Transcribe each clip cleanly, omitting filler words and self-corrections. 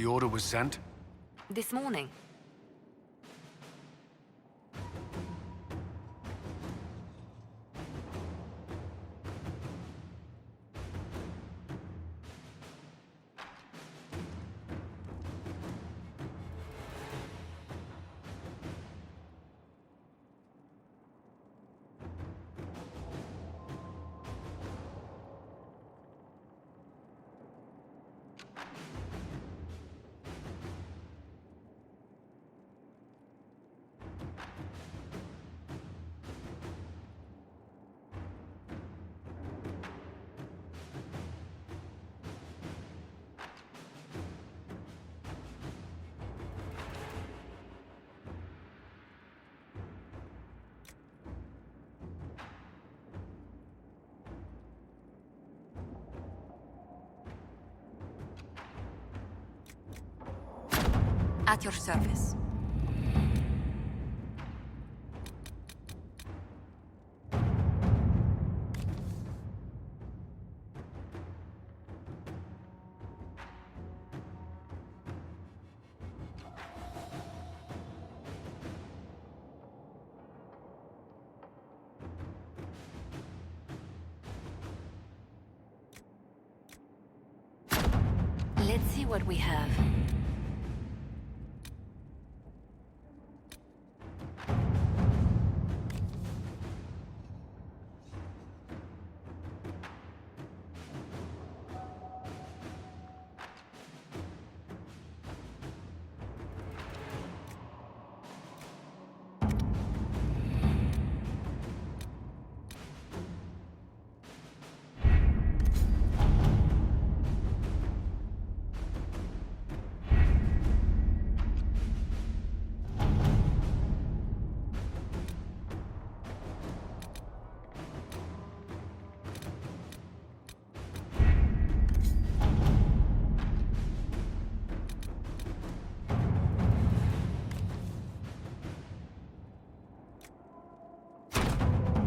The order was sent? This morning. At your service. Let's see what we have.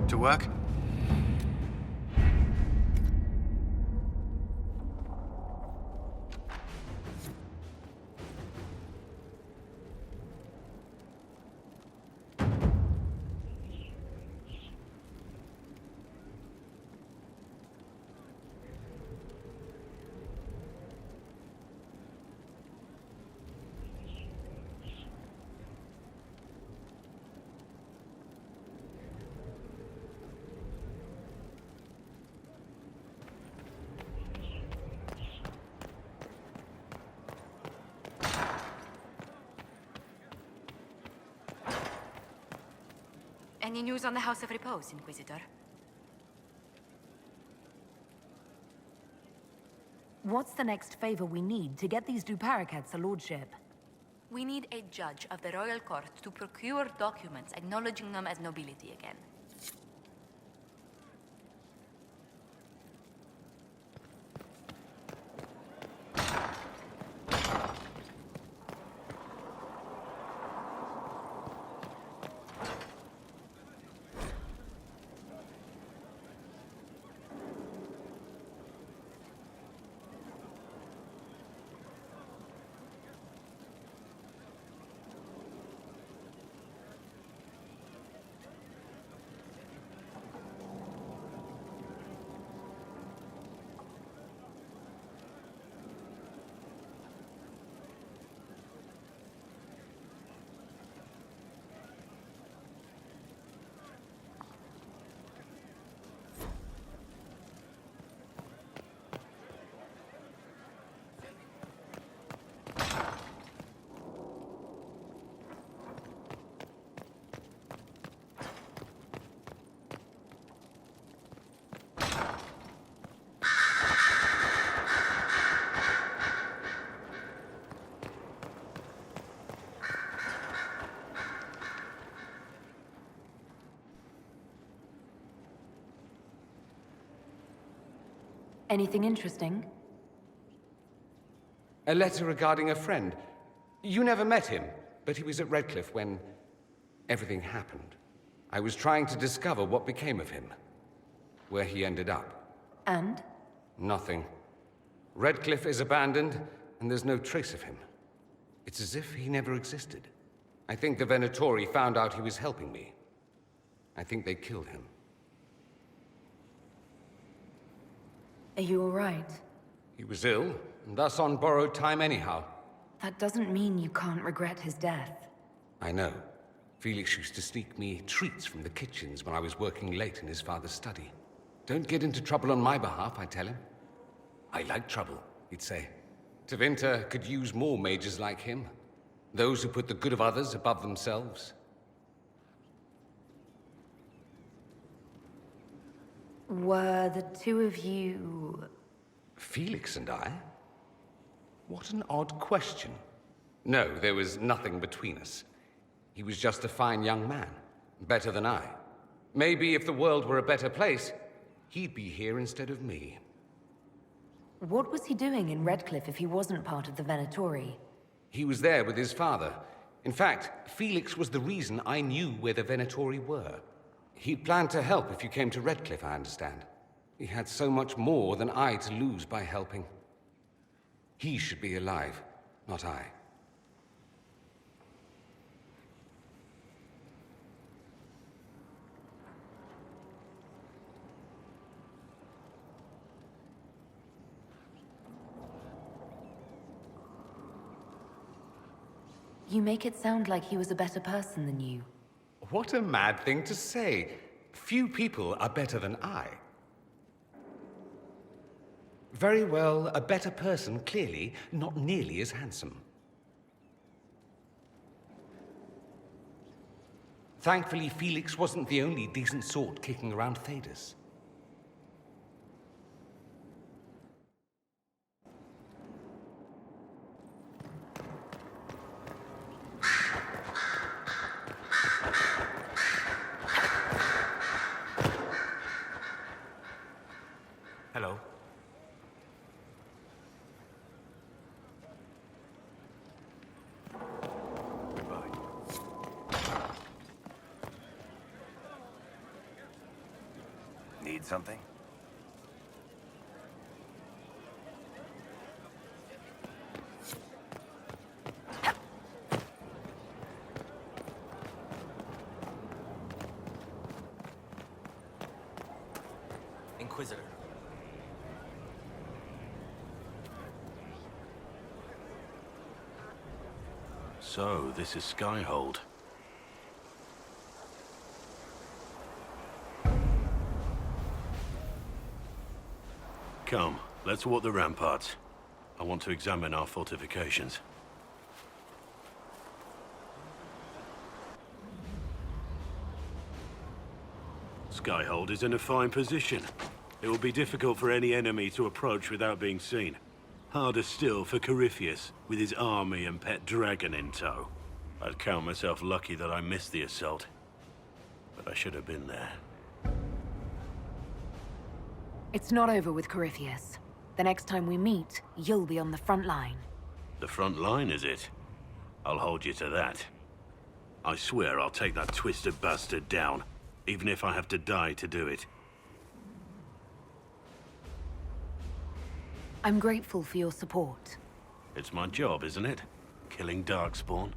To work? Any news on the House of Repose, Inquisitor? What's the next favor we need to get these duparacats a lordship? We need a judge of the royal court to procure documents acknowledging them as nobility again. Anything interesting? A letter regarding a friend. You never met him, but he was at Redcliffe when everything happened. I was trying to discover what became of him, where he ended up. And? Nothing. Redcliffe is abandoned, and there's no trace of him. It's as if he never existed. I think the Venatori found out he was helping me. I think they killed him. Are you all right? He was ill, and thus on borrowed time anyhow. That doesn't mean you can't regret his death. I know. Felix used to sneak me treats from the kitchens when I was working late in his father's study. Don't get into trouble on my behalf, I tell him. I like trouble, he'd say. Tevinter could use more mages like him. Those who put the good of others above themselves. Were the two of you... Felix and I? What an odd question. No, there was nothing between us. He was just a fine young man. Better than I. Maybe if the world were a better place, he'd be here instead of me. What was he doing in Redcliffe if he wasn't part of the Venatori? He was there with his father. In fact, Felix was the reason I knew where the Venatori were. He planned to help if you came to Redcliffe, I understand. He had so much more than I to lose by helping. He should be alive, not I. You make it sound like he was a better person than you. What a mad thing to say. Few people are better than I. Very well, a better person, clearly, not nearly as handsome. Thankfully, Felix wasn't the only decent sort kicking around Thedas. Hello. Goodbye. Need something? Inquisitor. So, this is Skyhold. Come, let's walk the ramparts. I want to examine our fortifications. Skyhold is in a fine position. It will be difficult for any enemy to approach without being seen. Harder still for Corypheus, with his army and pet dragon in tow. I'd count myself lucky that I missed the assault. But I should have been there. It's not over with Corypheus. The next time we meet, you'll be on the front line. The front line, is it? I'll hold you to that. I swear I'll take that twisted bastard down, even if I have to die to do it. I'm grateful for your support. It's my job, isn't it? Killing Darkspawn.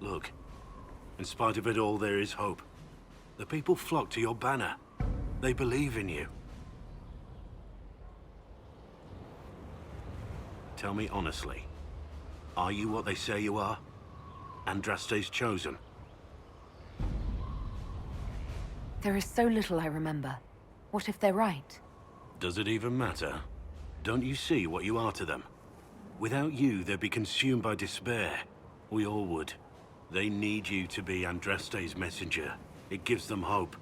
Look, in spite of it all, there is hope. The people flock to your banner. They believe in you. Tell me honestly, are you what they say you are? Andraste's chosen? There is so little I remember. What if they're right? Does it even matter? Don't you see what you are to them? Without you, they'd be consumed by despair. We all would. They need you to be Andraste's messenger. It gives them hope.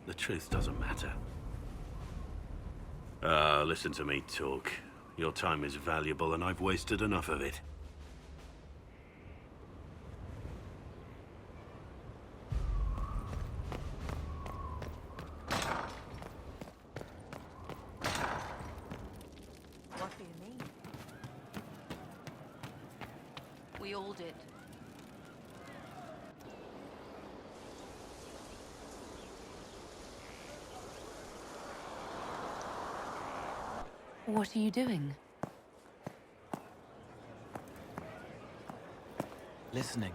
The truth doesn't matter. Listen to me talk. Your time is valuable, and I've wasted enough of it. What do you mean? We all did. What are you doing? listening.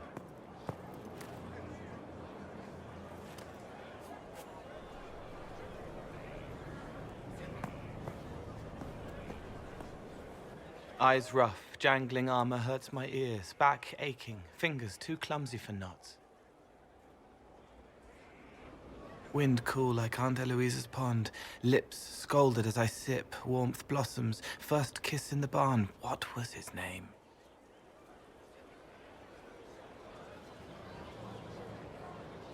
Eyes rough, jangling armor hurts my ears, back aching, fingers too clumsy for knots. Wind cool like Aunt Eloise's pond, lips scalded as I sip, warmth blossoms, first kiss in the barn. What was his name?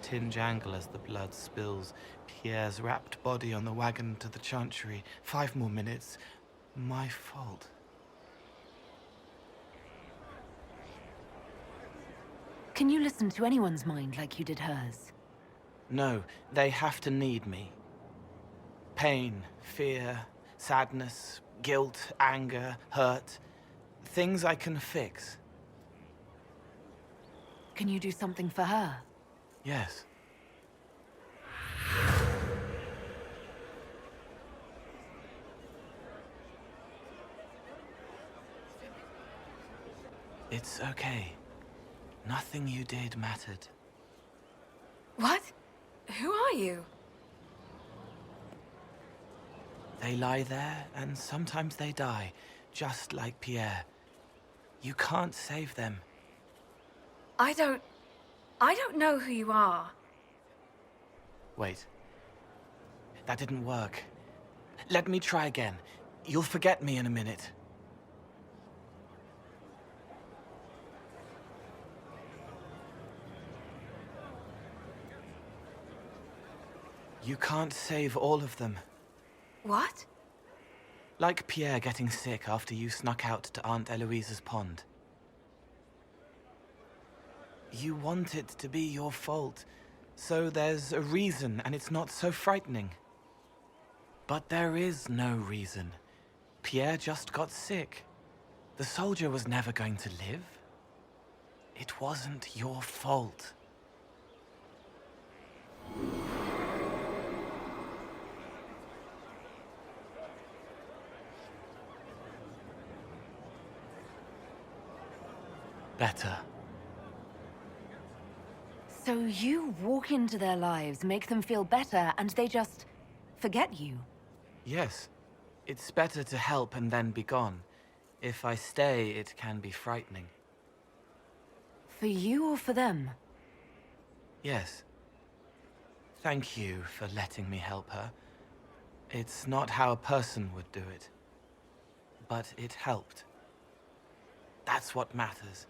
Tin jangle as the blood spills, Pierre's wrapped body on the wagon to the chantry. 5 more minutes. My fault. Can you listen to anyone's mind like you did hers? No, they have to need me. Pain, fear, sadness, guilt, anger, hurt. Things I can fix. Can you do something for her? Yes. It's okay. Nothing you did mattered. What? Who are you? They lie there, and sometimes they die, just like Pierre. You can't save them. I don't know who you are. Wait. That didn't work. Let me try again. You'll forget me in a minute. You can't save all of them. What? Like Pierre getting sick after you snuck out to Aunt Eloise's pond. You want it to be your fault, so there's a reason and it's not so frightening. But there is no reason. Pierre just got sick. The soldier was never going to live. It wasn't your fault. Better. So you walk into their lives, make them feel better, and they just forget you? Yes. It's better to help and then be gone. If I stay, it can be frightening. For you or for them? Yes. Thank you for letting me help her. It's not how a person would do it. But it helped. That's what matters.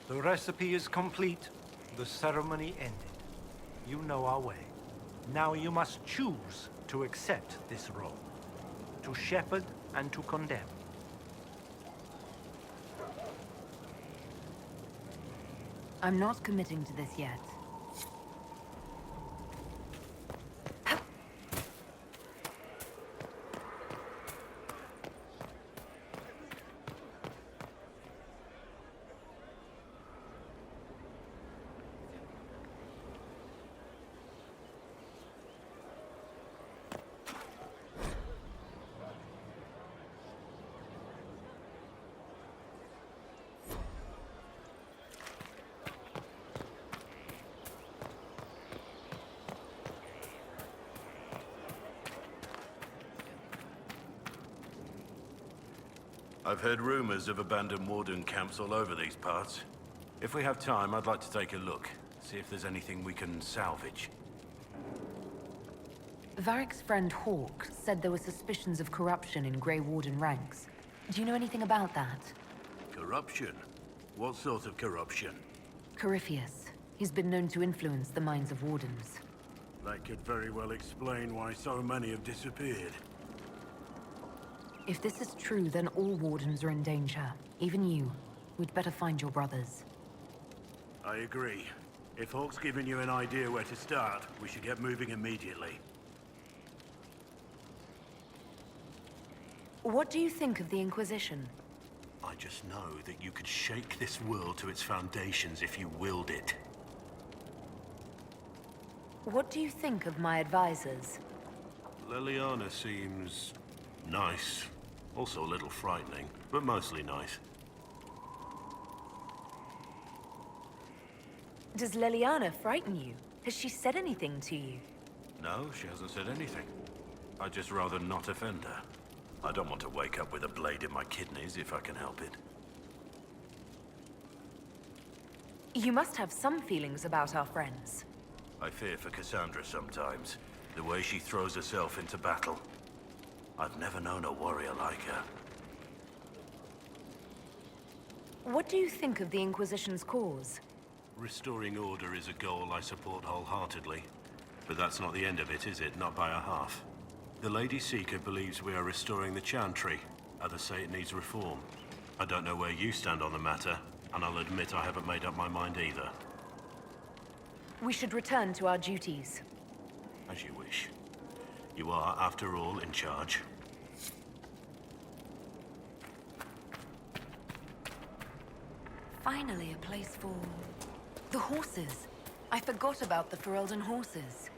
The recipe is complete. The ceremony ended. You know our way. Now you must choose to accept this role. To shepherd and to condemn. I'm not committing to this yet. I've heard rumors of abandoned warden camps all over these parts. If we have time, I'd like to take a look. See if there's anything we can salvage. Varric's friend Hawk said there were suspicions of corruption in Grey Warden ranks. Do you know anything about that? Corruption? What sort of corruption? Corypheus. He's been known to influence the minds of wardens. That could very well explain why so many have disappeared. If this is true, then all wardens are in danger. Even you. We'd better find your brothers. I agree. If Hawk's given you an idea where to start, we should get moving immediately. What do you think of the Inquisition? I just know that you could shake this world to its foundations if you willed it. What do you think of my advisors? Leliana seems nice. Also a little frightening, but mostly nice. Does Leliana frighten you? Has she said anything to you? No, she hasn't said anything. I'd just rather not offend her. I don't want to wake up with a blade in my kidneys if I can help it. You must have some feelings about our friends. I fear for Cassandra sometimes. The way she throws herself into battle. I've never known a warrior like her. What do you think of the Inquisition's cause? Restoring order is a goal I support wholeheartedly. But that's not the end of it, is it? Not by a half. The Lady Seeker believes we are restoring the Chantry. Others say it needs reform. I don't know where you stand on the matter, and I'll admit I haven't made up my mind either. We should return to our duties. As you wish. You are, after all, in charge. Finally, a place for... the horses. I forgot about the Ferelden horses.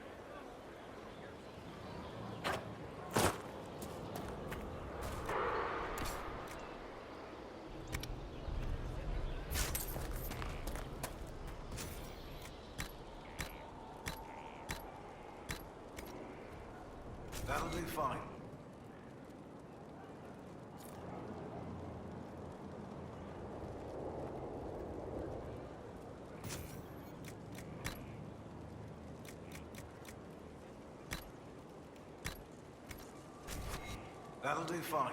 That'll do fine. That'll do fine.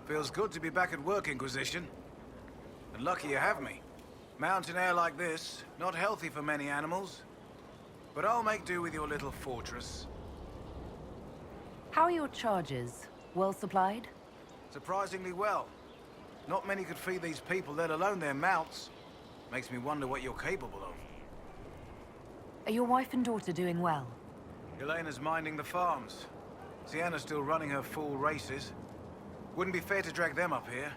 Feels good to be back at work, Inquisition. And lucky you have me. Mountain air like this, not healthy for many animals. But I'll make do with your little fortress. How are your charges? Well supplied? Surprisingly well. Not many could feed these people, let alone their mounts. Makes me wonder what you're capable of. Are your wife and daughter doing well? Helena's minding the farms. Sienna's still running her full races. Wouldn't be fair to drag them up here.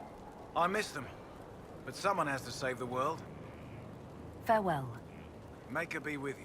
I miss them. But someone has to save the world. Farewell. Make her be with you.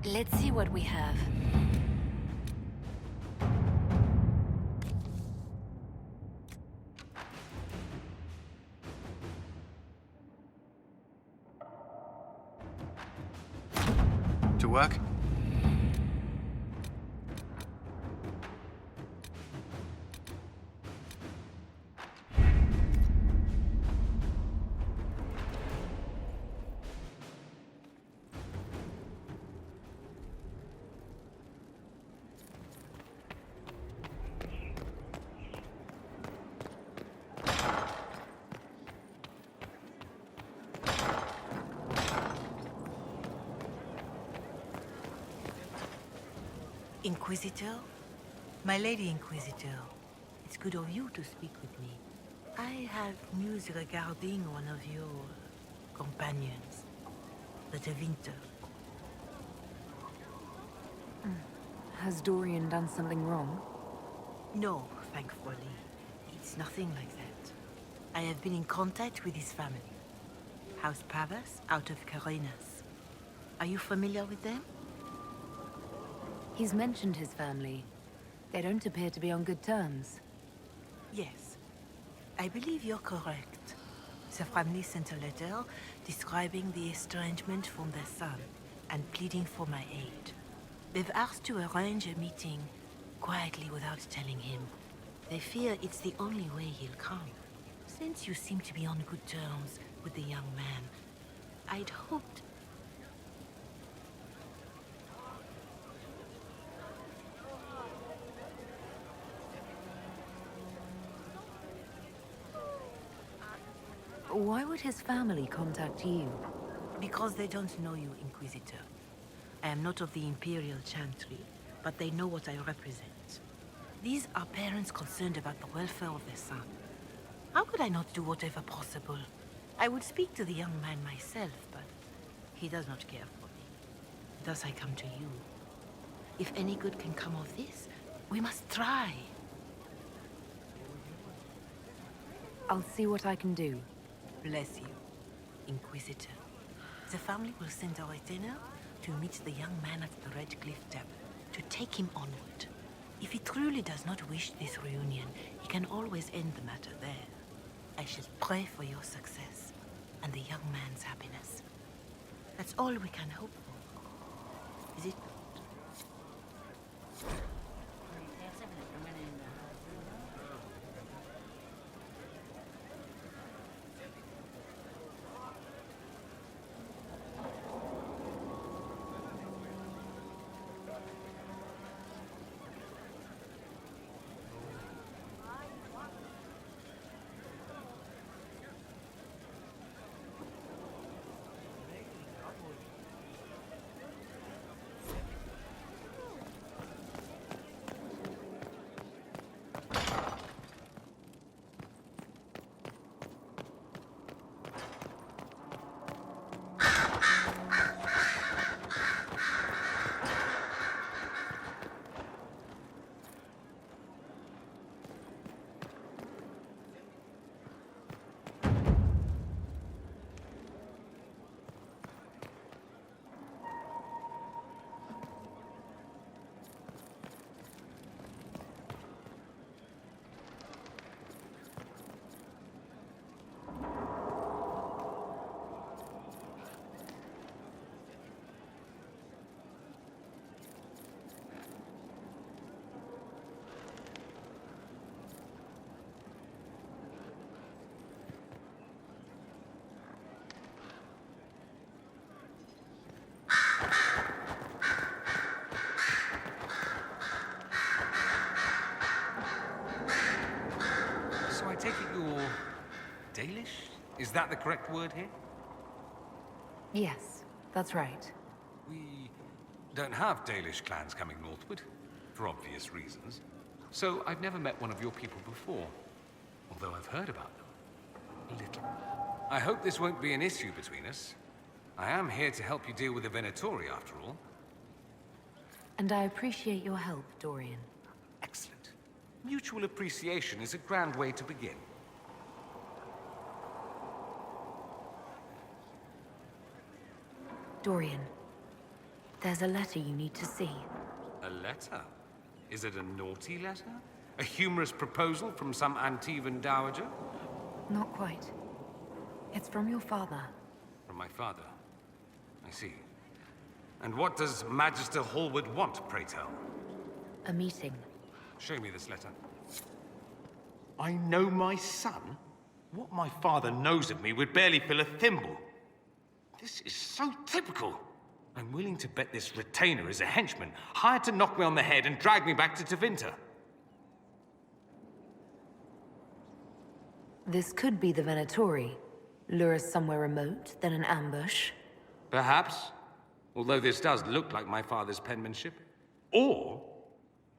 Let's see what we have. To work? Inquisitor? My Lady Inquisitor, it's good of you to speak with me. I have news regarding one of your companions, the De Winter. Has Dorian done something wrong? No, thankfully. It's nothing like that. I have been in contact with his family. House Pavas out of Carenas. Are you familiar with them? He's mentioned his family. They don't appear to be on good terms. Yes. I believe you're correct. The family sent a letter describing the estrangement from their son and pleading for my aid. They've asked to arrange a meeting quietly without telling him. They fear it's the only way he'll come. Since you seem to be on good terms with the young man, I'd hoped... Why would his family contact you? Because they don't know you, Inquisitor. I am not of the Imperial Chantry, but they know what I represent. These are parents concerned about the welfare of their son. How could I not do whatever possible? I would speak to the young man myself, but he does not care for me. Thus I come to you. If any good can come of this, we must try. I'll see what I can do. Bless you, Inquisitor. The family will send a retainer to meet the young man at the Red Cliff Tavern, to take him onward. If he truly does not wish this reunion, he can always end the matter there. I shall pray for your success and the young man's happiness. That's all we can hope for. Is it not? So I take it you're Dalish? Is that the correct word here? Yes, that's right. We don't have Dalish clans coming northward, for obvious reasons. So I've never met one of your people before, although I've heard about them. A little. I hope this won't be an issue between us. I am here to help you deal with the Venatori, after all. And I appreciate your help, Dorian. Excellent. Mutual appreciation is a grand way to begin. Dorian, There's a letter you need to see. A letter? Is it a naughty letter? A humorous proposal from some Antivan dowager? Not quite. It's from your father. From my father? I see. And what does Magister Hallward want, pray tell? A meeting. Show me this letter. I know my son? What my father knows of me would barely fill a thimble. This is so typical. I'm willing to bet this retainer is a henchman, hired to knock me on the head and drag me back to Tevinter. This could be the Venatori. Lure us somewhere remote, then an ambush. Perhaps, although this does look like my father's penmanship. Or,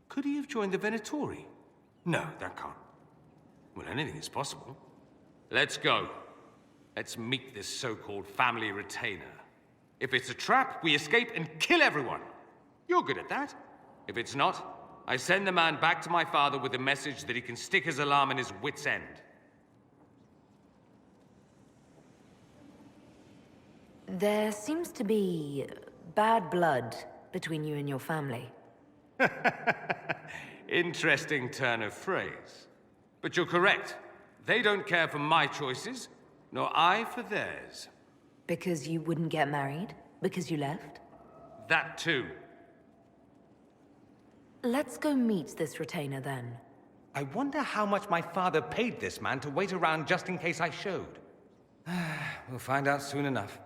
could he have joined the Venatori? No, that can't. Well, anything is possible. Let's go. Let's meet this so-called family retainer. If it's a trap, we escape and kill everyone. You're good at that. If it's not, I send the man back to my father with the message that he can stick his alarm in his wit's end. There seems to be bad blood between you and your family. Interesting turn of phrase. But you're correct. They don't care for my choices, nor I for theirs. Because you wouldn't get married? Because you left? That too. Let's go meet this retainer then. I wonder how much my father paid this man to wait around just in case I showed. We'll find out soon enough.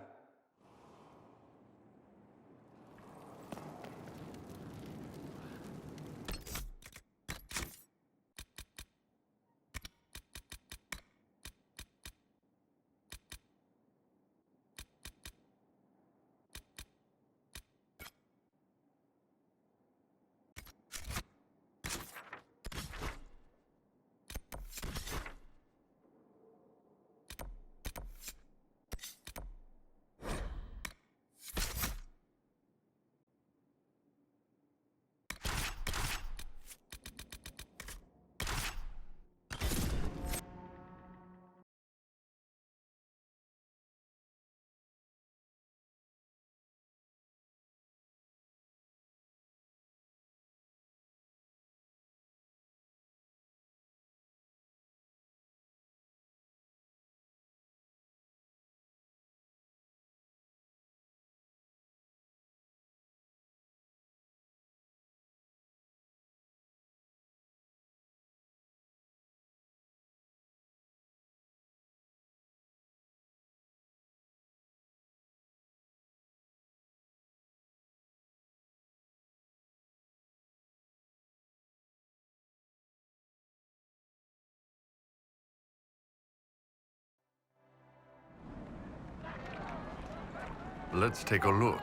Let's take a look.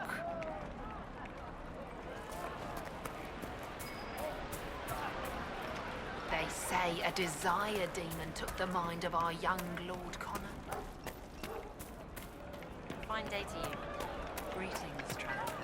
They say a desire demon took the mind of our young Lord Connor. Fine day to you. Greetings, traveler.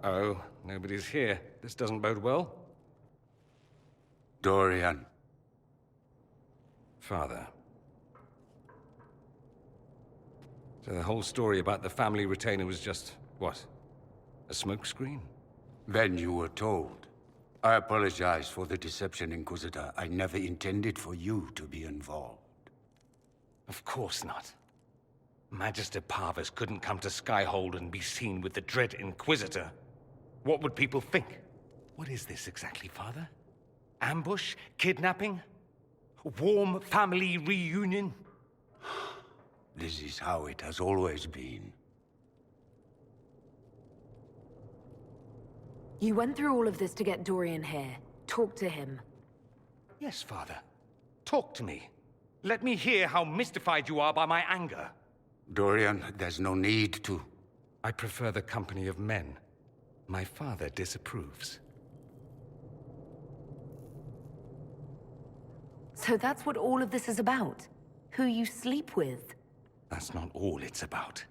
Uh-oh, nobody's here. This doesn't bode well. Dorian. Father. So the whole story about the family retainer was just, what? A smokescreen? Then you were told. I apologize for the deception, Inquisitor. I never intended for you to be involved. Of course not. Magister Parvus couldn't come to Skyhold and be seen with the dread Inquisitor. What would people think? What is this exactly, Father? Ambush? Kidnapping? Warm family reunion? This is how it has always been. You went through all of this to get Dorian here. Talk to him. Yes, Father. Talk to me. Let me hear how mystified you are by my anger. Dorian, there's no need to. I prefer the company of men. My father disapproves. So that's what all of this is about? Who you sleep with? That's not all it's about.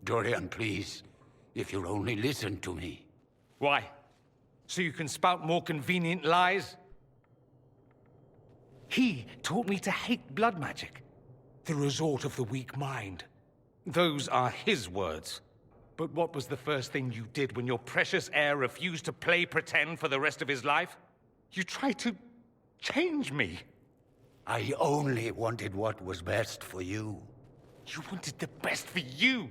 Dorian, please. If you'll only listen to me. Why? So you can spout more convenient lies? He taught me to hate blood magic. The resort of the weak mind. Those are his words. But what was the first thing you did when your precious heir refused to play pretend for the rest of his life? You tried to change me. I only wanted what was best for you. You wanted the best for you.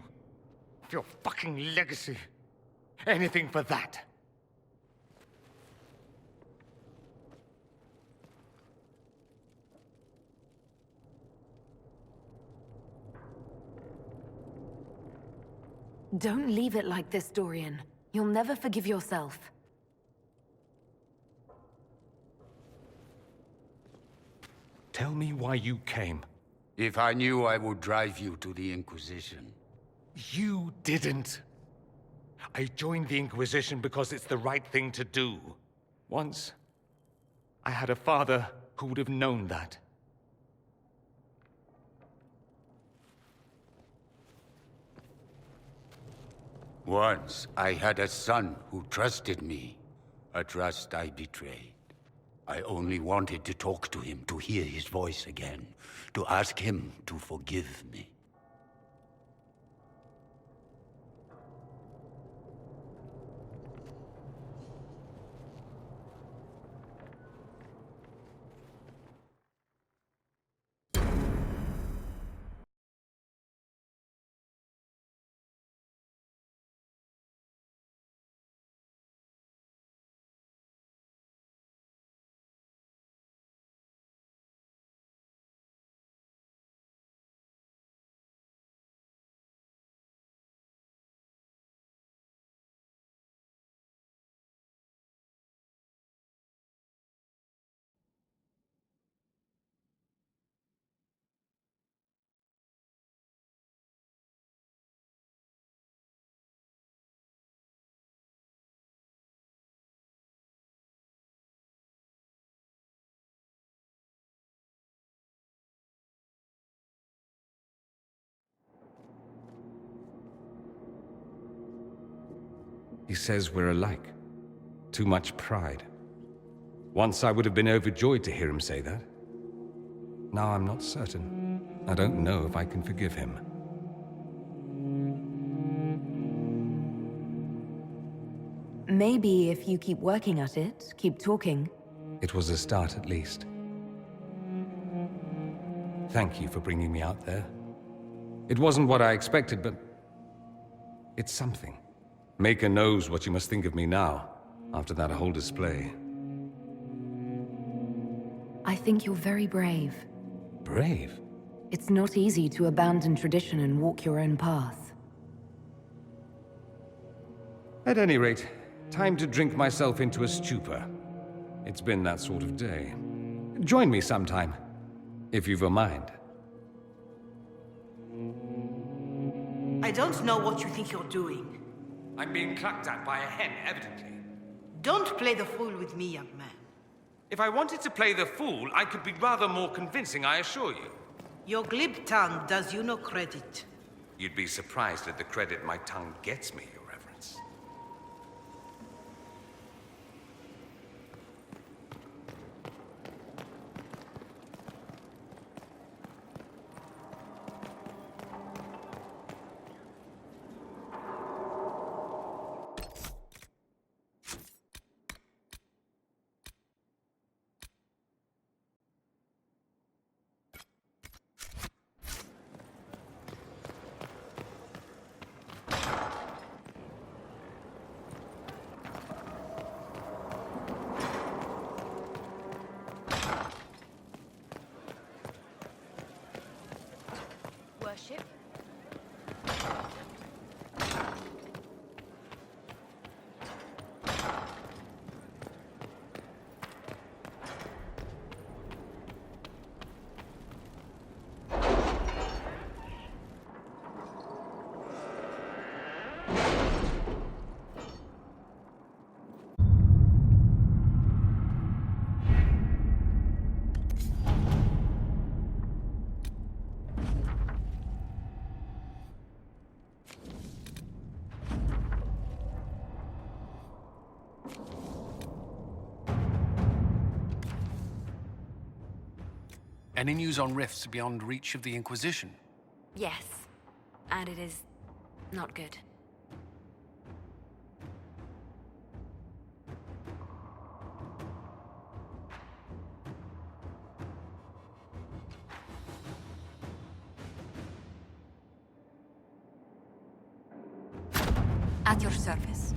For your fucking legacy. Anything for that. Don't leave it like this, Dorian. You'll never forgive yourself. Tell me why you came. If I knew, I would drive you to the Inquisition. You didn't. I joined the Inquisition because it's the right thing to do. Once, I had a father who would have known that. Once, I had a son who trusted me. A trust I betrayed. I only wanted to talk to him, to hear his voice again, to ask him to forgive me. He says we're alike. Too much pride. Once I would have been overjoyed to hear him say that. Now I'm not certain. I don't know if I can forgive him. Maybe if you keep working at it, keep talking. It was a start at least. Thank you for bringing me out there. It wasn't what I expected, but it's something. Maker knows what you must think of me now, after that whole display. I think you're very brave. Brave? It's not easy to abandon tradition and walk your own path. At any rate, time to drink myself into a stupor. It's been that sort of day. Join me sometime, if you've a mind. I don't know what you think you're doing. I'm being clucked at by a hen, evidently. Don't play the fool with me, young man. If I wanted to play the fool, I could be rather more convincing, I assure you. Your glib tongue does you no credit. You'd be surprised at the credit my tongue gets me, Your Reverence. ship. Any news on rifts beyond reach of the Inquisition? Yes. And it is not good. At your service.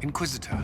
Inquisitor.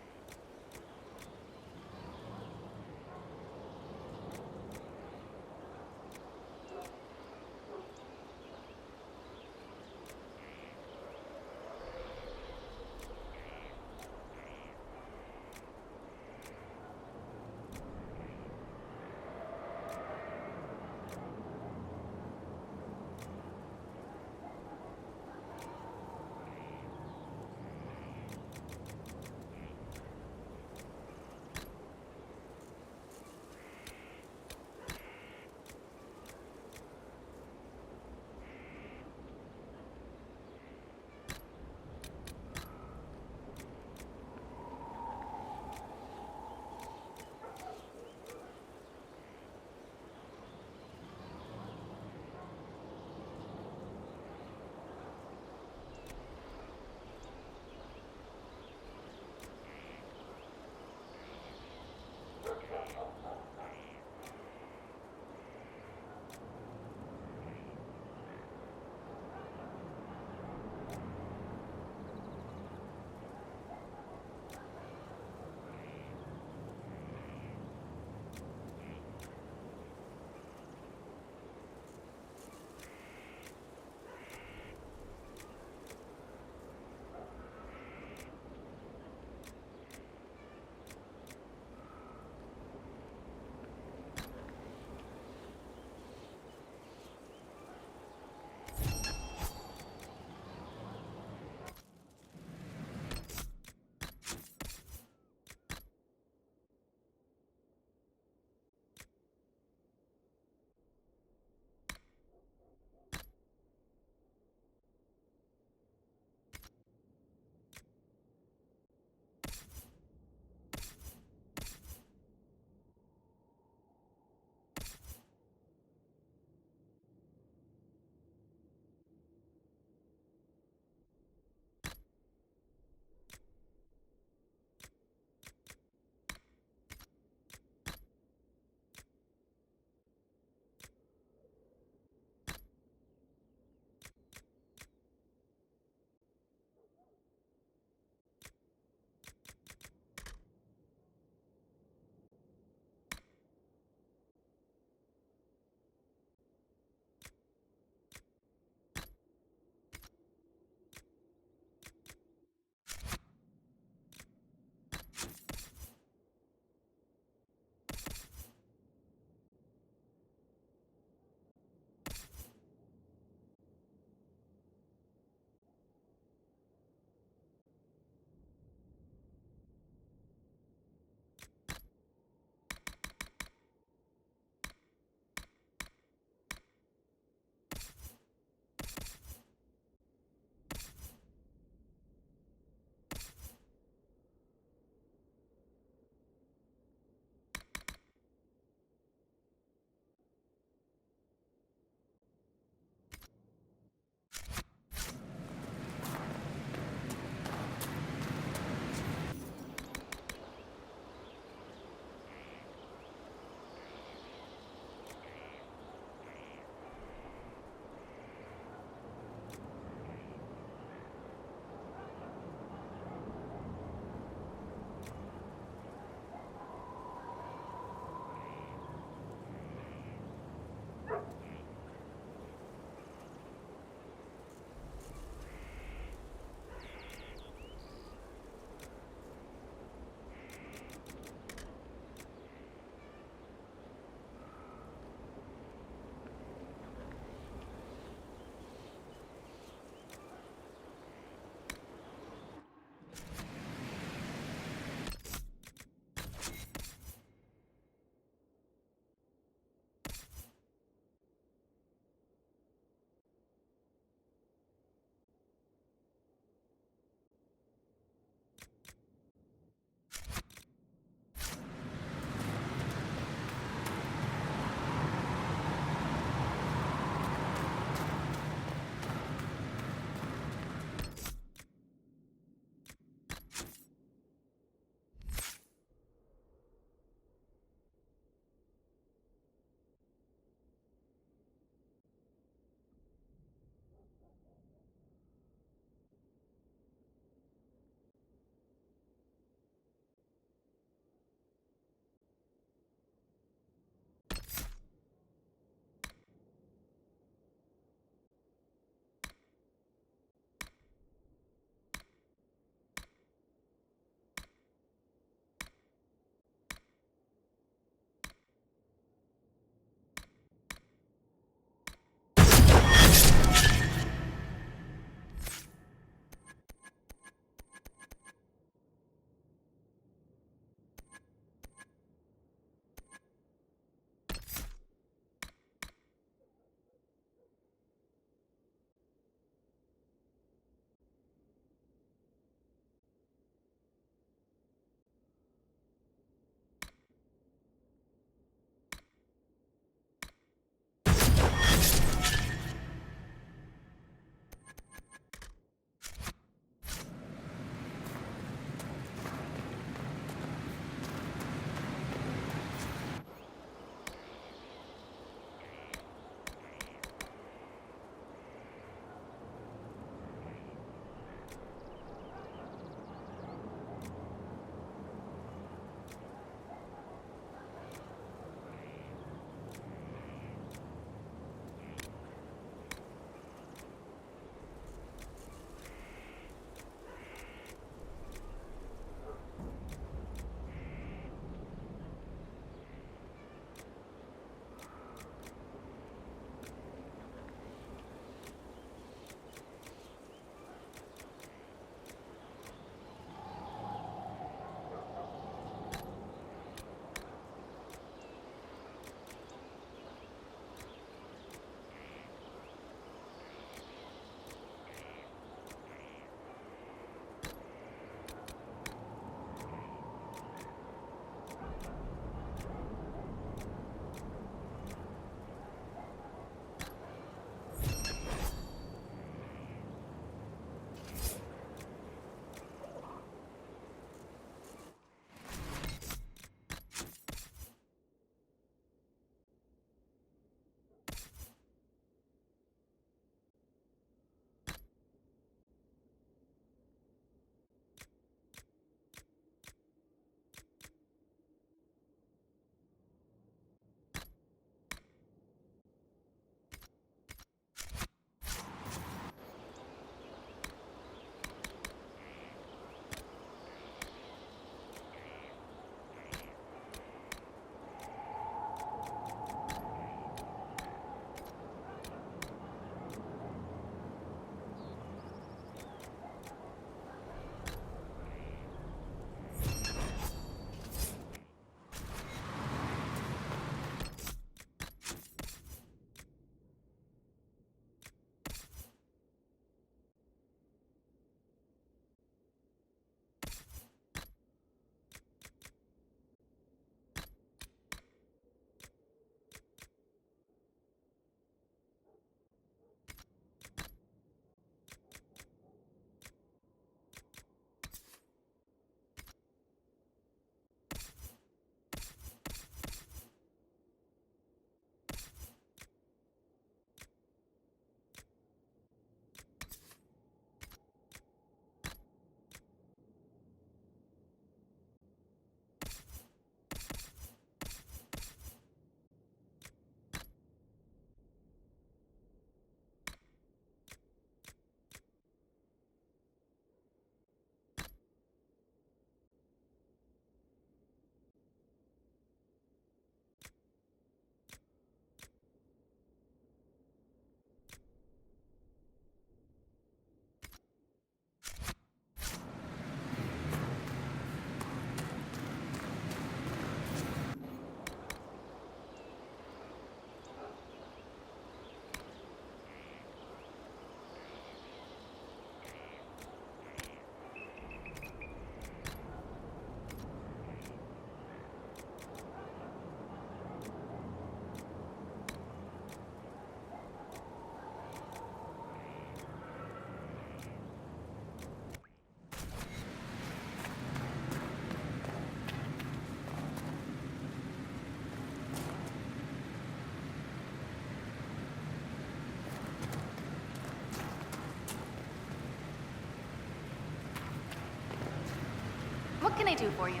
What can I do for you?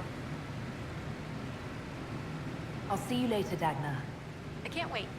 I'll see you later, Dagna. I can't wait.